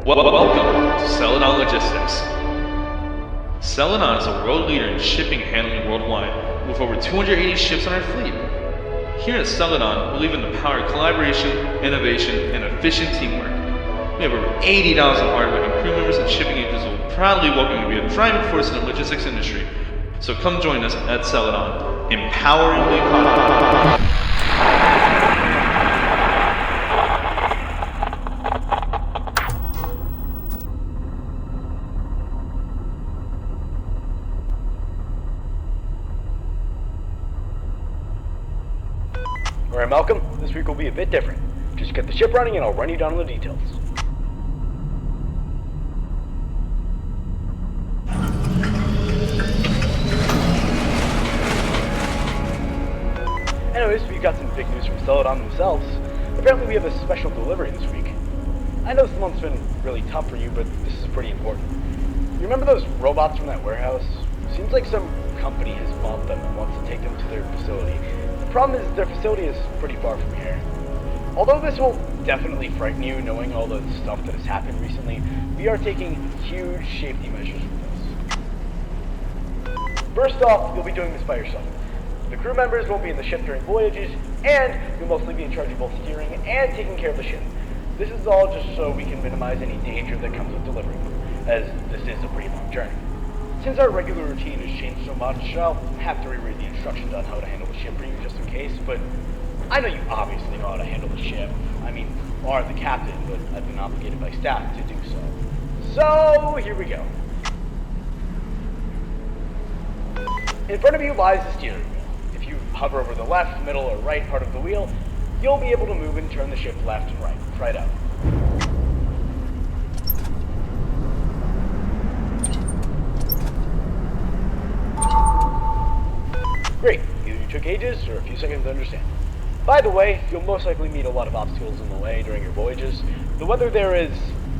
Welcome to Celadon Logistics. Celadon is a world leader in shipping and handling worldwide, with over 280 ships on our fleet. Here at Celadon, we believe in the power of collaboration, innovation, and efficient teamwork. We have over 80,000 hardworking crew members and shipping agents who will proudly welcome you to be a driving force in the logistics industry. So come join us at Celadon, empowering the economy. Alright, Malcolm, this week will be a bit different. Just get the ship running and I'll run you down on the details. Anyways, we got some big news from Celadon themselves. Apparently we have a special delivery this week. I know this month's been really tough for you, but this is pretty important. You remember those robots from that warehouse? Seems like some company has bought them and wants to take them to their facility. The problem is their facility is pretty far from here. Although this will definitely frighten you knowing all the stuff that has happened recently, we are taking huge safety measures with this. First off, you'll be doing this by yourself. The crew members won't be in the ship during voyages, and you'll mostly be in charge of both steering and taking care of the ship. This is all just so we can minimize any danger that comes with delivering them, as this is a pretty long journey. Since our regular routine has changed so much, I'll have to reread the instructions on how to handle the ship for you just in case, but I know you obviously know how to handle the ship. I mean, you are the captain, but I've been obligated by staff to do so. So, here we go. In front of you lies the steering wheel. If you hover over the left, middle, or right part of the wheel, you'll be able to move and turn the ship left and right. Try it out. Great. Either you took ages or a few seconds to understand. By the way, you'll most likely meet a lot of obstacles in the way during your voyages. The weather there is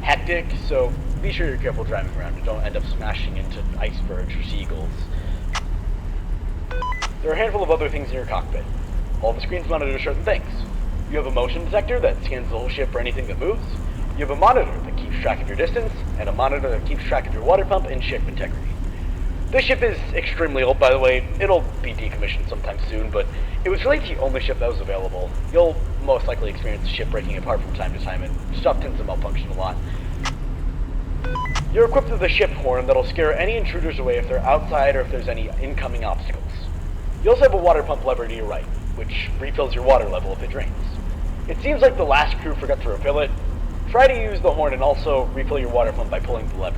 hectic, so be sure you're careful driving around and don't end up smashing into icebergs or seagulls. There are a handful of other things in your cockpit. All the screens monitor certain things. You have a motion detector that scans the whole ship for anything that moves. You have a monitor that keeps track of your distance, and a monitor that keeps track of your water pump and ship integrity. This ship is extremely old, by the way. It'll be decommissioned sometime soon, but it was really the only ship that was available. You'll most likely experience the ship breaking apart from time to time, and stuff tends to malfunction a lot. You're equipped with a ship horn that'll scare any intruders away if they're outside or if there's any incoming obstacles. You also have a water pump lever to your right, which refills your water level if it drains. It seems like the last crew forgot to refill it. Try to use the horn and also refill your water pump by pulling the lever.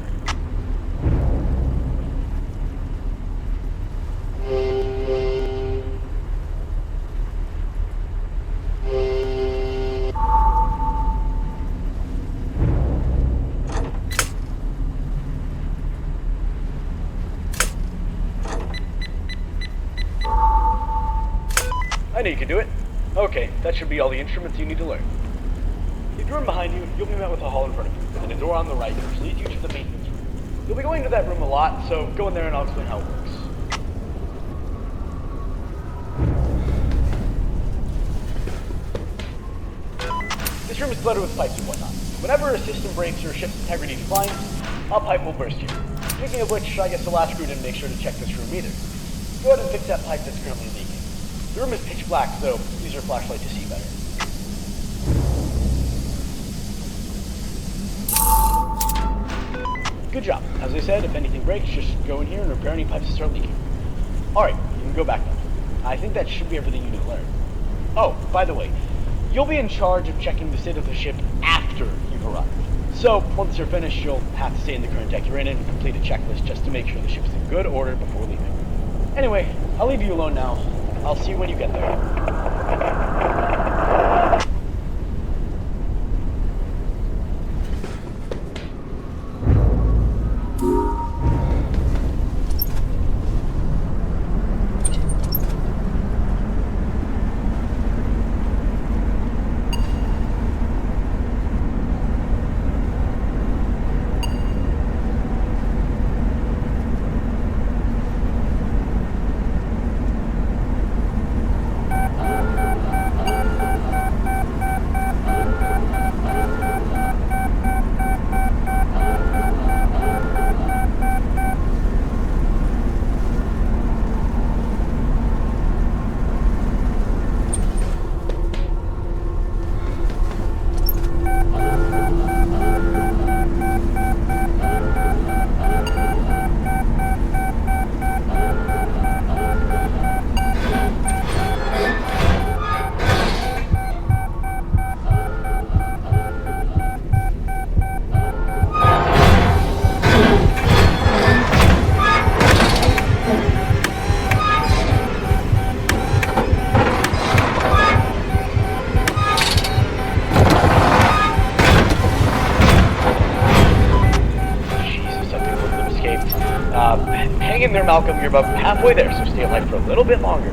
I knew you could do it. Okay, that should be all the instruments you need to learn. If you room behind you, you'll be met with a hall in front of you, and a door on the right which leads you to the maintenance room. You'll be going to that room a lot, so go in there and I'll explain how it works. This room is flooded with pipes and whatnot. Whenever a system breaks or ship's integrity declines, a pipe will burst here. Speaking of which, I guess the last crew didn't make sure to check this room either. Go ahead and fix that pipe that's currently leaking. The room is pitch black, so use your flashlight to see better. Good job. As I said, if anything breaks, just go in here and repair any pipes that start leaking. Alright, you can go back now. I think that should be everything you need to learn. Oh, by the way, you'll be in charge of checking the state of the ship after you've arrived. So, once you're finished, you'll have to stay in the current deck you're in and complete a checklist just to make sure the ship's in good order before leaving. Anyway, I'll leave you alone now. I'll see you when you get there. Malcolm, you're about halfway there, so stay alive for a little bit longer.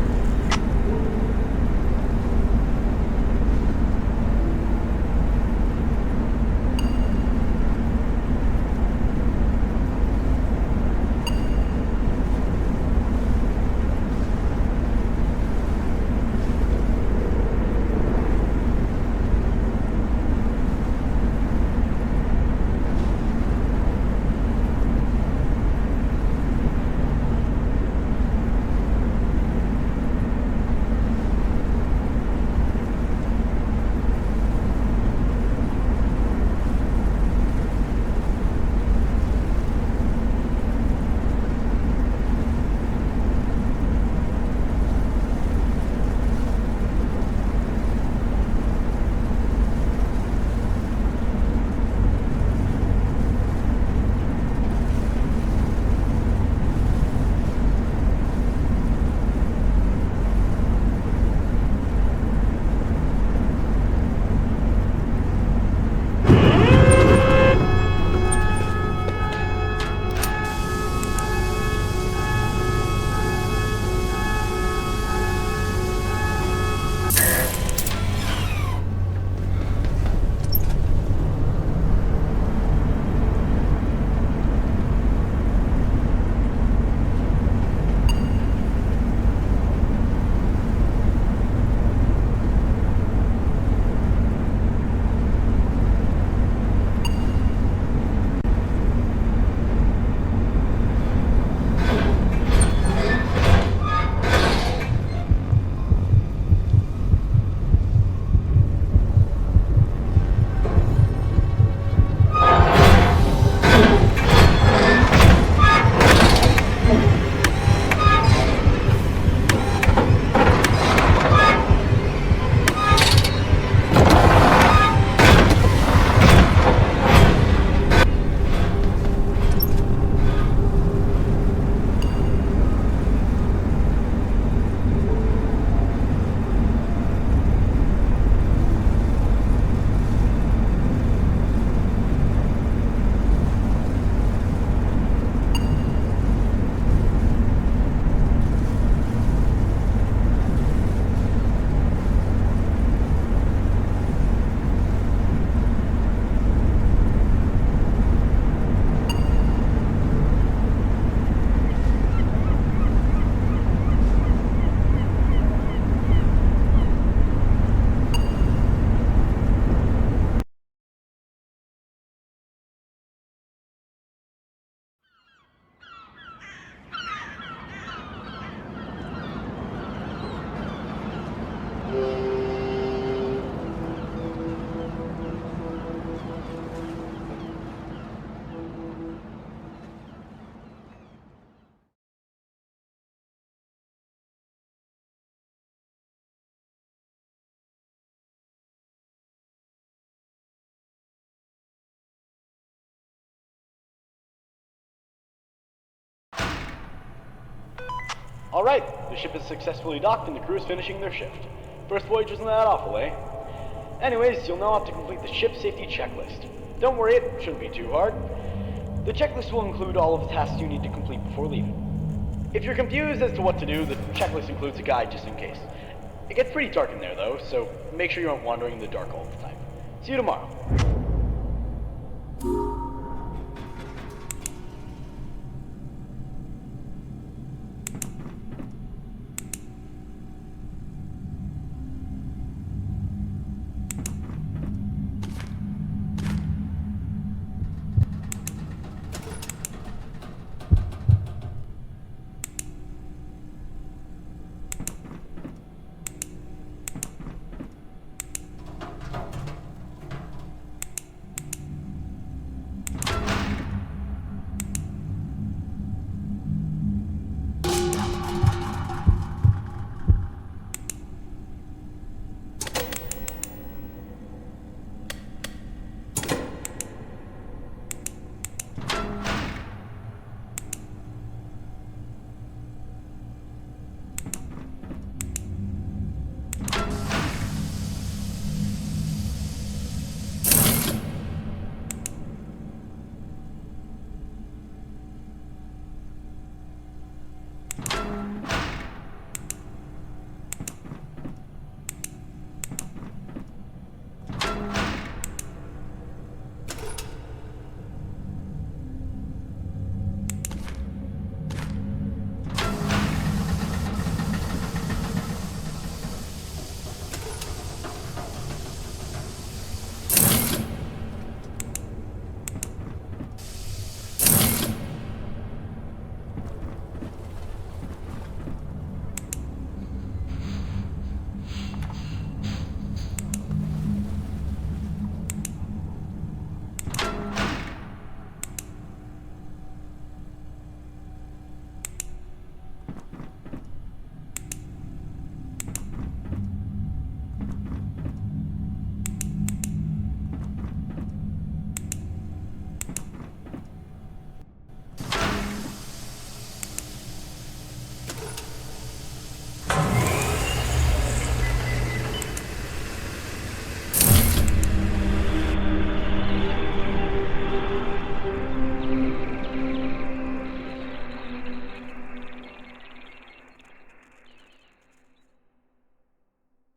Alright, the ship is successfully docked and the crew is finishing their shift. First voyage wasn't that awful, eh? Anyways, you'll now have to complete the ship safety checklist. Don't worry, it shouldn't be too hard. The checklist will include all of the tasks you need to complete before leaving. If you're confused as to what to do, the checklist includes a guide just in case. It gets pretty dark in there though, so make sure you aren't wandering in the dark all the time. See you tomorrow.